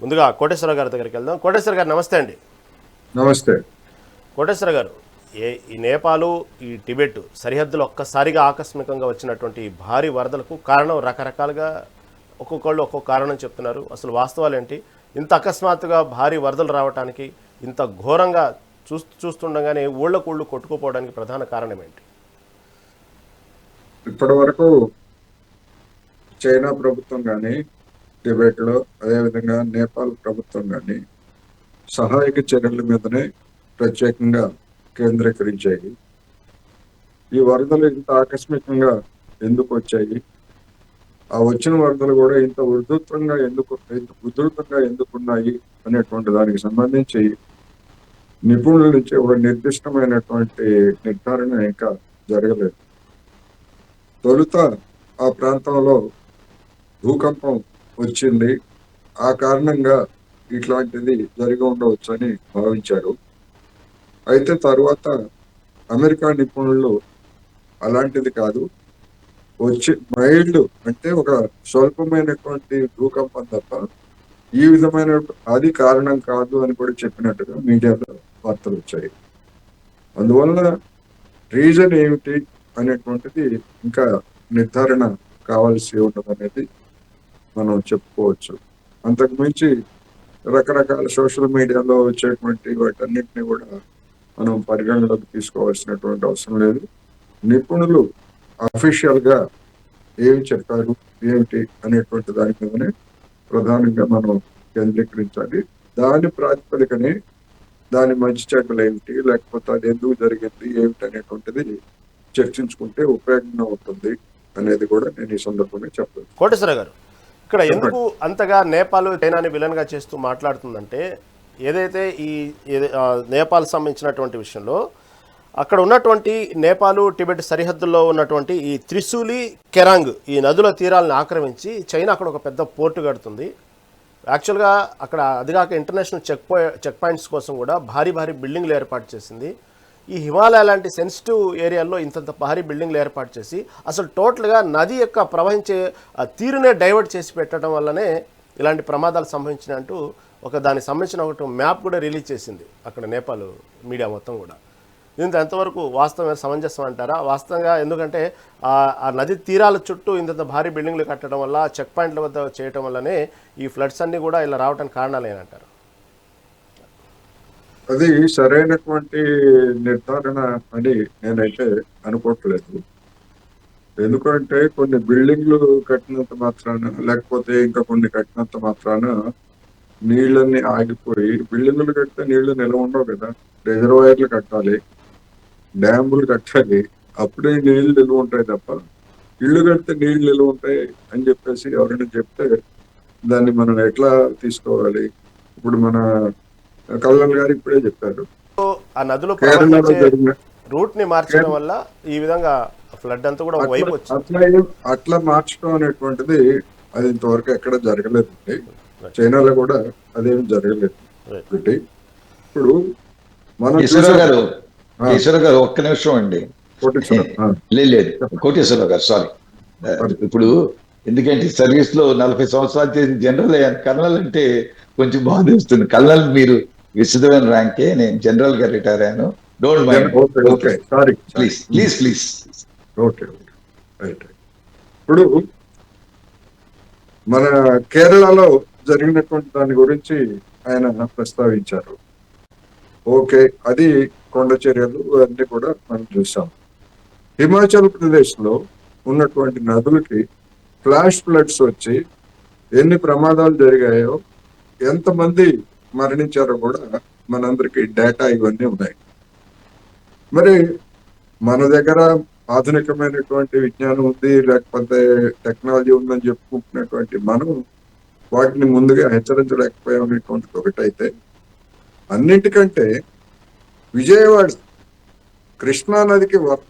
ముందుగా కోటేశ్వర గారి దగ్గరికి వెళ్దాం. కోటేశ్వర గారు నమస్తే అండి. నమస్తే. కోటేశ్వర గారు, ఈ నేపాలు, ఈ టిబెట్ సరిహద్దులు ఒక్కసారిగా ఆకస్మికంగా వచ్చినటువంటి ఈ భారీ వరదలకు కారణం రకరకాలుగా ఒక్కొక్కళ్ళు ఒక్కొక్క కారణం చెప్తున్నారు. అసలు వాస్తవాలు ఏంటి? ఇంత అకస్మాత్తుగా భారీ వరదలు రావడానికి, ఇంత ఘోరంగా చూస్తుండగానే ఊళ్ళకు కొట్టుకుపోవడానికి ప్రధాన కారణం ఏంటి? ఇప్పటి వరకు చైనా ప్రభుత్వం కానీ, టిబెట్లో అదేవిధంగా నేపాల్ ప్రభుత్వం కానీ సహాయక చర్యల మీదనే ప్రత్యేకంగా కేంద్రీకరించాయి. ఈ వరదలు ఇంత ఆకస్మికంగా ఎందుకు వచ్చాయి, ఆ వచ్చిన వరదలు కూడా ఇంత ఉధృతంగా ఎందుకున్నాయి అనేటువంటి దానికి సంబంధించి నిపుణుల నుంచి ఒక నిర్దిష్టమైనటువంటి నిర్ధారణ ఇంకా జరగలేదు. తొలుత ఆ ప్రాంతంలో భూకంపం వచ్చింది, ఆ కారణంగా ఇట్లాంటిది జరిగి ఉండవచ్చని భావించారు. అయితే తర్వాత అమెరికా నిపుణులు అలాంటిది కాదు, వచ్చి మైల్డ్ అంటే ఒక స్వల్పమైనటువంటి భూకంపం తప్ప ఈ విధమైన అది కారణం కాదు అని కూడా చెప్పినట్టుగా మీడియాలో వార్తలు వచ్చాయి. అందువల్ల రీజన్ ఏమిటి అనేటువంటిది ఇంకా నిర్ధారణ కావాల్సి ఉన్నదనేది మనం చెప్పుకోవచ్చు. అంతకు మించి రకరకాల సోషల్ మీడియాలో వచ్చేటువంటి వాటన్నిటిని కూడా మనం పరిగణలోకి తీసుకోవాల్సినటువంటి అవసరం లేదు. నిపుణులు అఫీషియల్ గా ఏమి చెప్పారు ఏమిటి అనేటువంటి దాని మీదనే ప్రధానంగా మనం కేంద్రీకరించాలి. దాని ప్రాతిపదికనే దాని మంచి చెడ్డలు ఏమిటి, లేకపోతే అది ఎందుకు జరిగింది ఏమిటి అనేటువంటిది చర్చించుకుంటే ఉపయోగంగా ఉంటుంది అనేది కూడా నేను ఈ సందర్భంగా చెప్పాను. కోటేశ్వర గారు, ఇక్కడ ఎందుకు అంతగా నేపాల్ చైనాని విలన్గా చేస్తూ మాట్లాడుతుందంటే, ఏదైతే ఈ నేపాల్ సంబంధించినటువంటి విషయంలో అక్కడ ఉన్నటువంటి నేపాలు టిబెట్ సరిహద్దుల్లో ఉన్నటువంటి ఈ త్రిశూలి, కెరాంగ్ ఈ నదుల తీరాలను ఆక్రమించి చైనా అక్కడ ఒక పెద్ద పోర్టు కడుతుంది. యాక్చువల్గా అక్కడ అదిగాక ఇంటర్నేషనల్ చెక్ పాయింట్స్ కోసం కూడా భారీ బిల్డింగ్లు ఏర్పాటు చేసింది. ఈ హిమాలయ లాంటి సెన్సిటివ్ ఏరియాల్లో ఇంతంత భారీ బిల్డింగ్లు ఏర్పాటు చేసి అసలు టోటల్గా నది యొక్క ప్రవహించే తీరునే డైవర్ట్ చేసి పెట్టడం వల్లనే ఇలాంటి ప్రమాదాలు సంభవించినట్టు దానికి సంబంధించిన ఒక మ్యాప్ కూడా రిలీజ్ చేసింది అక్కడ నేపాల్ మీడియా మొత్తం కూడా. దీంతో ఎంతవరకు వాస్తవం సమంజసం అంటారా? వాస్తవంగా ఎందుకంటే ఆ నది తీరాల చుట్టూ ఇంత భారీ బిల్డింగ్లు కట్టడం వల్ల, చెక్ పాయింట్ల వద్ద చేయడం వల్లనే ఈ ఫ్లడ్స్ అన్నీ కూడా ఇలా రావడానికి కారణాలు ఏనంటారు? అది సరైనటువంటి నిర్ధారణ అని నేనైతే అనుకోవట్లేదు. ఎందుకంటే కొన్ని బిల్డింగ్లు కట్టినంత మాత్రాన, లేకపోతే ఇంకా కొన్ని కట్టినంత మాత్రాన నీళ్ళన్నీ ఆగిపోయి, బిల్డింగులు కడితే నీళ్లు నిల్వ ఉండవు కదా, రిజర్వాయర్లు కట్టాలి, డ్యాములు కట్టాలి, అప్పుడే నీళ్లు నిల్వ ఉంటాయి తప్ప ఇళ్ళు కడితే నీళ్లు నిల్వ ఉంటాయి అని చెప్పేసి ఎవరైనా చెప్తే దాన్ని మనం ఎట్లా తీసుకోవాలి? ఇప్పుడు మన కళ్యాణ్ గారు ఇప్పుడే చెప్పారు, ఆ నదులు కేరళలో జరిగిన రూట్ ని మార్చడం వల్ల ఈ విధంగా ఫ్లడ్ అంతా కూడా వైపు అట్లా మార్చడం అనేటువంటిది అది ఇంతవరకు ఎక్కడ జరగలేదండి. చైనాలో కూడా అదేమి జరగలేదు. ఒకటి ఇప్పుడు మనం ఈశ్వర గారు ఒక్క నిమిషం అండి. లేదు కోటేశ్వరరావు గారు, సారీ. ఇప్పుడు ఎందుకంటే సర్వీస్ లో 40 సంవత్సరాలు చేసిన జనరల్ అయ్యాను. కర్నల్ అంటే కొంచెం బాధేస్తుంది. కర్నల్ మీరు విస్తృతమైన ర్యాంకే, నేను జనరల్ గా రిటైర్ అయ్యాను. Don't mind, please. ఓకే. ఇప్పుడు మన కేరళలో జరిగినటువంటి దాని గురించి ఆయన ప్రస్తావించారు. ఓకే, అది కొండ చర్యలు అన్ని కూడా మనం చూసాం. హిమాచల్ ప్రదేశ్ లో ఉన్నటువంటి నదులకి ఫ్లాష్ ఫ్లడ్స్ వచ్చి ఎన్ని ప్రమాదాలు జరిగాయో, ఎంతమంది మరణించారో కూడా మనందరికి డేటా ఇవన్నీ ఉన్నాయి. మరి మన దగ్గర ఆధునికమైనటువంటి విజ్ఞానం ఉంది, లేకపోతే టెక్నాలజీ ఉందని చెప్పుకుంటున్నటువంటి మనం వాటిని ముందుగా హెచ్చరించలేకపోయామనేటువంటిది ఒకటైతే, అన్నింటికంటే విజయవాడ కృష్ణానదికి వరద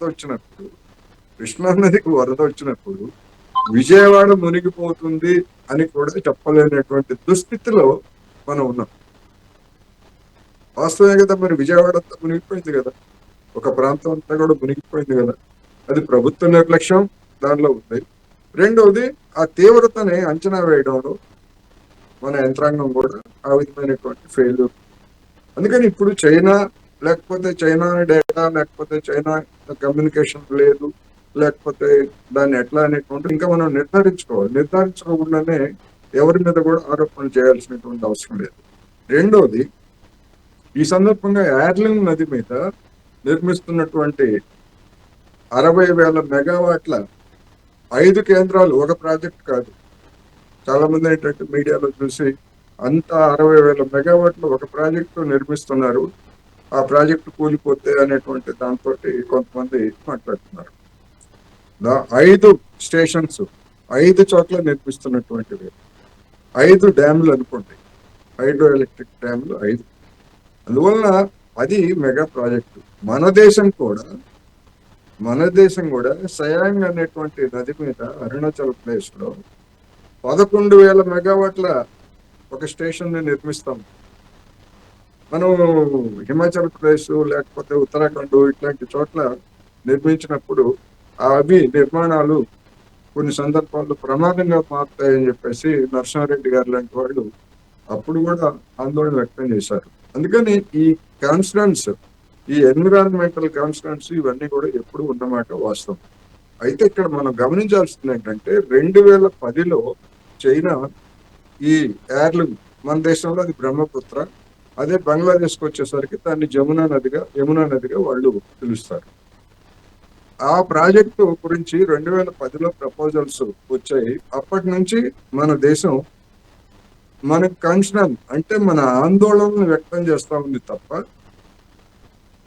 వచ్చినప్పుడు విజయవాడ మునిగిపోతుంది అని కూడా చెప్పలేనటువంటి దుస్థితిలో మనం ఉన్నాం. వాస్తవమే కదా. మరి విజయవాడ అంతా మునిగిపోయింది కదా, ఒక ప్రాంతం అంతా కూడా మునిగిపోయింది కదా. అది ప్రభుత్వ నిర్లక్ష్యం దానిలో ఉంది. రెండవది, ఆ తీవ్రతని అంచనా వేయడంలో మన యంత్రాంగం కూడా ఆ విధమైనటువంటి ఫెయిల్యూర్. అందుకని ఇప్పుడు చైనా లేకపోతే చైనా డేటా లేకపోతే చైనా కమ్యూనికేషన్ లేదు, లేకపోతే దాన్ని ఎట్లా అనేటువంటి ఇంకా మనం నిర్ధారించుకోవాలి. నిర్ధారించకుండానే ఎవరి మీద కూడా ఆరోపణలు చేయాల్సినటువంటి అవసరం లేదు. రెండోది, ఈ సందర్భంగా యార్లింగ్ నది మీద నిర్మిస్తున్నటువంటి 60,000 మెగావాట్ల 5 కేంద్రాలు ఒక ప్రాజెక్ట్ కాదు. చాలా మంది ఏంటంటే మీడియాలో చూసి అంత 60,000 మెగావాట్లు ఒక ప్రాజెక్టు నిర్మిస్తున్నారు, ఆ ప్రాజెక్టు కూలిపోతే అనేటువంటి దాంతో కొంతమంది మాట్లాడుతున్నారు. 5 స్టేషన్స్ 5 చోట్ల నిర్మిస్తున్నటువంటివి, 5 డ్యాములు అనుకోండి, హైడ్రో ఎలక్ట్రిక్ డ్యాములు 5. అందువలన అది మెగా ప్రాజెక్టు. మన దేశం కూడా సయాంగ్ అనేటువంటి నది మీద అరుణాచల్ ప్రదేశ్ లో 11,000 మెగావాట్ల ఒక స్టేషన్ ని నిర్మిస్తాం. మనం హిమాచల్ ప్రదేశ్ లేకపోతే ఉత్తరాఖండ్ ఇట్లాంటి చోట్ల నిర్మించినప్పుడు అవి నిర్మాణాలు కొన్ని సందర్భాల్లో ప్రమాదంగా మారుతాయని చెప్పేసి నరసింహారెడ్డి గారు లాంటి వాళ్ళు అప్పుడు కూడా ఆందోళన వ్యక్తం చేశారు. అందుకని ఈ కాన్స్టెన్స్, ఈ ఎన్విరాన్మెంటల్ కాన్స్టెన్స్ ఇవన్నీ కూడా ఎప్పుడు ఉన్నమాట వాస్తవం. అయితే ఇక్కడ మనం గమనించాల్సింది ఏంటంటే 2010లో చైనా ఈ యార్లింగ్, మన దేశంలో అది బ్రహ్మపుత్ర, అదే బంగ్లాదేశ్కి వచ్చేసరికి దాన్ని యమునా నదిగా వాళ్ళు పిలుస్తారు. ఆ ప్రాజెక్టు గురించి 2010లో ప్రపోజల్స్ వచ్చాయి. అప్పటి నుంచి మన దేశం మన కన్సర్న్ అంటే మన ఆందోళనను వ్యక్తం చేస్తా ఉంది తప్ప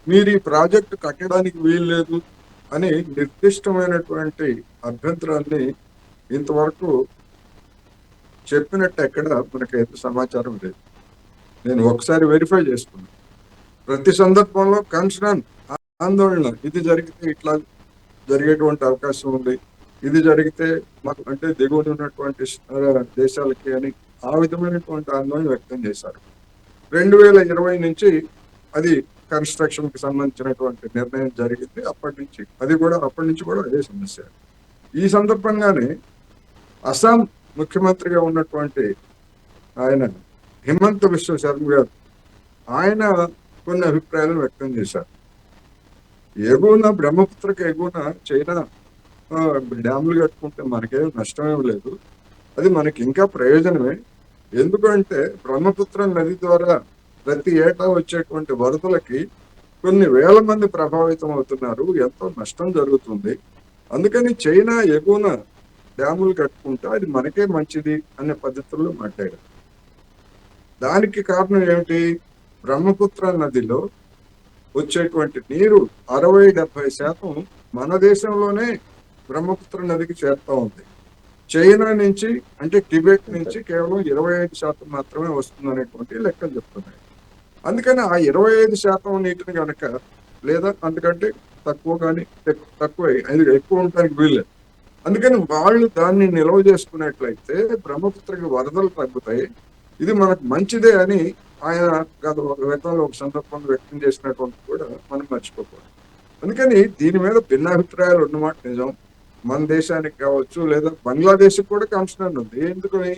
మీరు ఈ ప్రాజెక్టు కట్టడానికి వీలు లేదు అని నిర్దిష్టమైనటువంటి అభ్యంతరాన్ని ఇంతవరకు చెప్పినట్టు ఎక్కడ మనకైతే సమాచారం లేదు. నేను ఒకసారి వెరిఫై చేసుకున్నాను. ప్రతి సందర్భంలో కన్సర్న్, ఆందోళన, ఇది జరిగితే ఇట్లా జరిగేటువంటి అవకాశం ఉంది, ఇది జరిగితే మాకు అంటే దిగువన ఉన్నటువంటి దేశాలకి అని ఆ విధమైనటువంటి ఆందోళన వ్యక్తం చేశారు. 2020 నుంచి అది కన్స్ట్రక్షన్ కి సంబంధించినటువంటి నిర్ణయం జరిగింది. అప్పటి నుంచి కూడా అదే సమస్య. ఈ సందర్భంగానే అస్సాం ముఖ్యమంత్రిగా ఉన్నటువంటి ఆయన హిమంత బిశ్వ శర్మ గారు ఆయన కొన్ని అభిప్రాయాలను వ్యక్తం చేశారు. ఎగువన బ్రహ్మపుత్రకి ఎగువన చైనా డ్యాములు కట్టుకుంటే మనకేం నష్టమేం లేదు, అది మనకి ఇంకా ప్రయోజనమే. ఎందుకంటే బ్రహ్మపుత్ర నది ద్వారా ప్రతి ఏటా వచ్చేటువంటి వరదలకి కొన్ని వేల మంది ప్రభావితం అవుతున్నారు, ఎంతో నష్టం జరుగుతుంది. అందుకని చైనా ఎగువన డ్యాములు కట్టుకుంటే అది మనకే మంచిది అనే పద్ధతుల్లో మాట్లాడారు. దానికి కారణం ఏమిటి? బ్రహ్మపుత్ర నదిలో వచ్చేటువంటి నీరు 60-70% మన దేశంలోనే బ్రహ్మపుత్ర నదికి చేరుతా ఉంది. చైనా నుంచి అంటే టిబెట్ నుంచి కేవలం 25% మాత్రమే వస్తుంది అనేటువంటి లెక్కలు చెప్తున్నాయి. అందుకని ఆ 25% నీటిని కనుక, లేదా అంతకంటే తక్కువ కానీ తక్కువ ఎక్కువ ఉండడానికి వీల్లేదు. అందుకని వాళ్ళు దాన్ని నిల్వ చేసుకున్నట్లయితే బ్రహ్మపుత్రకి వరదలు తగ్గుతాయి, ఇది మనకు మంచిదే అని ఆయన గతంలో ఒక సందర్భంలో వ్యక్తం చేసినటువంటి కూడా మనం మర్చిపోకూడదు. అందుకని దీని మీద భిన్నాభిప్రాయాలు ఉన్నమాట నిజం. మన దేశానికి కావచ్చు, లేదా బంగ్లాదేశ్ కూడా కన్సర్న్ ఉంది. ఎందుకని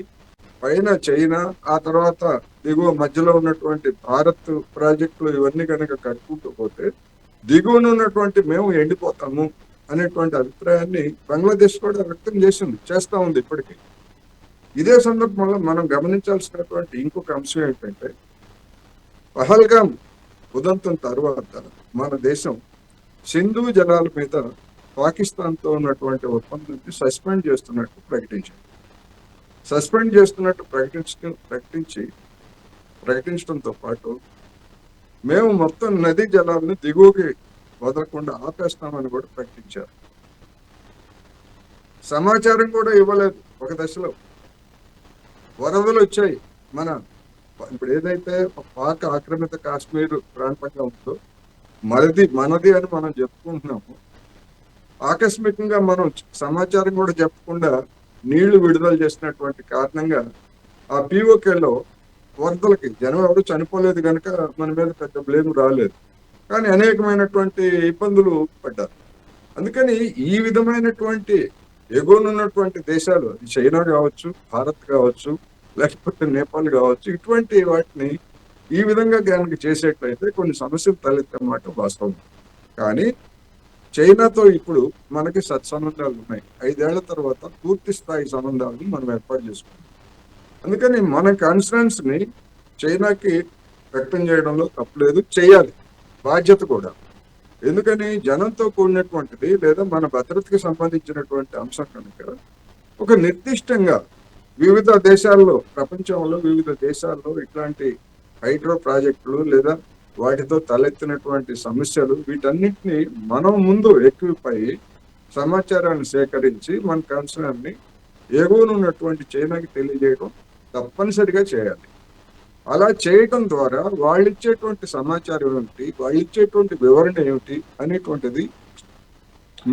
పైన చైనా, ఆ తర్వాత దిగువ మధ్యలో ఉన్నటువంటి భారత్ ప్రాజెక్టులు ఇవన్నీ కనుక కట్టుకుంటూ పోతే దిగువన ఉన్నటువంటి మేము ఎండిపోతాము అనేటువంటి అభిప్రాయాన్ని బంగ్లాదేశ్ కూడా వ్యక్తం చేస్తా ఉంది ఇప్పటికీ. ఇదే సందర్భంలో మనం గమనించాల్సినటువంటి ఇంకొక అంశం ఏంటంటే, పహల్గామ్ ఉదంతం తర్వాత మన దేశం సింధు జలాల మీద పాకిస్తాన్తో ఉన్నటువంటి ఒప్పందాన్ని సస్పెండ్ చేస్తున్నట్టు ప్రకటించింది. సస్పెండ్ చేస్తున్నట్టు ప్రకటించడంతో పాటు మేము మొత్తం నదీ జలాలను దిగువకి వదలకుండా ఆపేస్తామని కూడా ప్రకటించారు. సమాచారం కూడా ఇవ్వలేదు. ఒక దశలో వరదలు వచ్చాయి. ఇప్పుడు ఏదైతే పాక్ ఆక్రమిత కాశ్మీర్ ప్రాంతంగా ఉందో మనది అని మనం చెప్పుకుంటున్నాము. ఆకస్మికంగా మనం సమాచారం కూడా చెప్పకుండా నీళ్లు విడుదల చేసినటువంటి కారణంగా ఆ పీఓకేలో వరదలకి జనం ఎవరు చనిపోలేదు కనుక మన మీద పెద్ద బ్లేమ్ రాలేదు, కానీ అనేకమైనటువంటి ఇబ్బందులు పడ్డారు. అందుకని ఈ విధమైనటువంటి ఎగువనున్నటువంటి దేశాలు, చైనా కావచ్చు, భారత్ కావచ్చు, లేకపోతే నేపాల్ కావచ్చు, ఇటువంటి వాటిని ఈ విధంగా కనుక చేసేట్లయితే కొన్ని సమస్యలు తలెత్తే మాట వాస్తవం. కానీ చైనాతో ఇప్పుడు మనకి సత్సంబంధాలు ఉన్నాయి. 5 ఏళ్ల తర్వాత పూర్తి స్థాయి సంబంధాలను మనం ఏర్పాటు చేసుకున్నాం. అందుకని మన కాన్ఫిడెన్స్ ని చైనాకి వ్యక్తం చేయడంలో తప్పులేదు, చేయాలి, బాధ్యత కూడా. ఎందుకని జనంతో కూడినటువంటిది లేదా మన భద్రతకి సంబంధించినటువంటి అంశం కనుక ఒక నిర్దిష్టంగా వివిధ దేశాల్లో, ప్రపంచంలో వివిధ దేశాల్లో ఇట్లాంటి హైడ్రో ప్రాజెక్టులు లేదా వాటితో తలెత్తినటువంటి సమస్యలు, వీటన్నిటిని మనం ముందు ఎక్విప్ అయ్యి సమాచారాన్ని సేకరించి మన కన్సర్న్ ని ఎగువనున్నటువంటి చైనాకి తెలియజేయడం తప్పనిసరిగా చేయాలి. అలా చేయటం ద్వారా వాళ్ళు ఇచ్చేటువంటి సమాచారం ఏమిటి, వాళ్ళు ఇచ్చేటువంటి వివరణ ఏమిటి అనేటువంటిది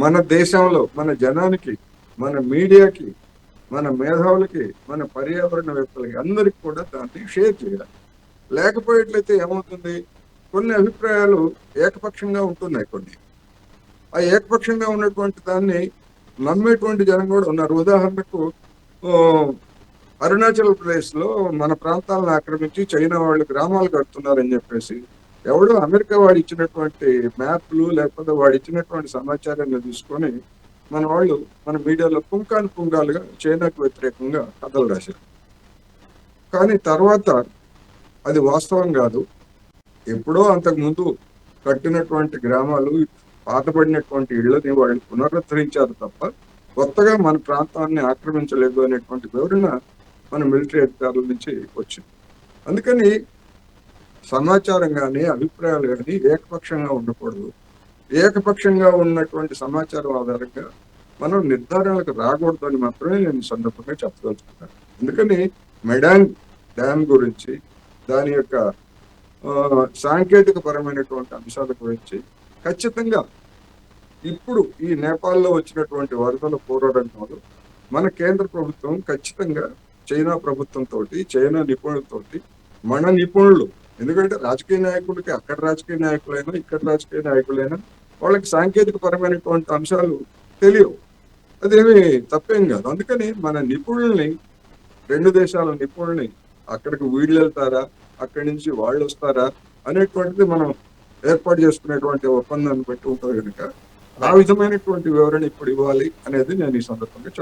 మన దేశంలో మన జనానికి, మన మీడియాకి, మన మేధావులకి, మన పర్యావరణవేత్తలకి అందరికి కూడా దాన్ని షేర్ చేయాలి. లేకపోయేట్లయితే ఏమవుతుంది, కొన్ని అభిప్రాయాలు ఏకపక్షంగా ఉంటున్నాయి. కొన్ని ఆ ఏకపక్షంగా ఉన్నటువంటి దాన్ని నమ్మేటువంటి జనం కూడా ఉన్నారు. ఉదాహరణకు అరుణాచల్ ప్రదేశ్ లో మన ప్రాంతాలను ఆక్రమించి చైనా వాళ్ళు గ్రామాలు కడుతున్నారని చెప్పేసి ఎవడో అమెరికా వాడు ఇచ్చినటువంటి మ్యాప్లు లేకపోతే వాడు ఇచ్చినటువంటి సమాచారాన్ని తీసుకొని మన వాళ్ళు మన మీడియాలో పుంకాను పుంగాలుగా చైనాకు వ్యతిరేకంగా కథలు రాశారు. కానీ తర్వాత అది వాస్తవం కాదు. ఎప్పుడో అంతకు ముందు కట్టినటువంటి గ్రామాలు, పాతబడినటువంటి ఇళ్లని వాళ్ళు పునరుద్ధరించారు తప్ప కొత్తగా మన ప్రాంతాన్ని ఆక్రమించలేదు అనేటువంటి వివరణ మన మిలిటరీ అధికారుల నుంచి వచ్చింది. అందుకని సమాచారం కానీ అభిప్రాయాలు కానీ ఏకపక్షంగా ఉండకూడదు. ఏకపక్షంగా ఉన్నటువంటి సమాచారం ఆధారంగా మనం నిర్ధారణలకు రాకూడదు అని మాత్రమే నేను ఈ సందర్భంగా చెప్పదలుచుకున్నాను. అందుకని మెడాంగ్ డ్యామ్ గురించి, దాని యొక్క సాంకేతిక పరమైనటువంటి అంశాల గురించి ఖచ్చితంగా ఇప్పుడు ఈ నేపాల్లో వచ్చినటువంటి వరదల పూర్వరంగంలో మన కేంద్ర ప్రభుత్వం ఖచ్చితంగా చైనా ప్రభుత్వంతో, చైనా నిపుణులతోటి, మన నిపుణులు, ఎందుకంటే రాజకీయ నాయకులకి అక్కడ రాజకీయ నాయకులైనా ఇక్కడ రాజకీయ నాయకులైనా వాళ్ళకి సాంకేతిక పరమైనటువంటి అంశాలు తెలియవు. అదేమి తప్పేం కాదు. అందుకని మన నిపుణుల్ని, 2 దేశాల నిపుణుల్ని అక్కడికి వీళ్ళు వెళ్తారా, అక్కడి నుంచి వాళ్ళు వస్తారా అనేటువంటిది మనం ఏర్పాటు చేసుకునేటువంటి ఒప్పందాన్ని బట్టి ఉంటుంది కనుక ఆ విధమైనటువంటి వివరణ ఇప్పుడు ఇవ్వాలి అనేది నేను ఈ సందర్భంగా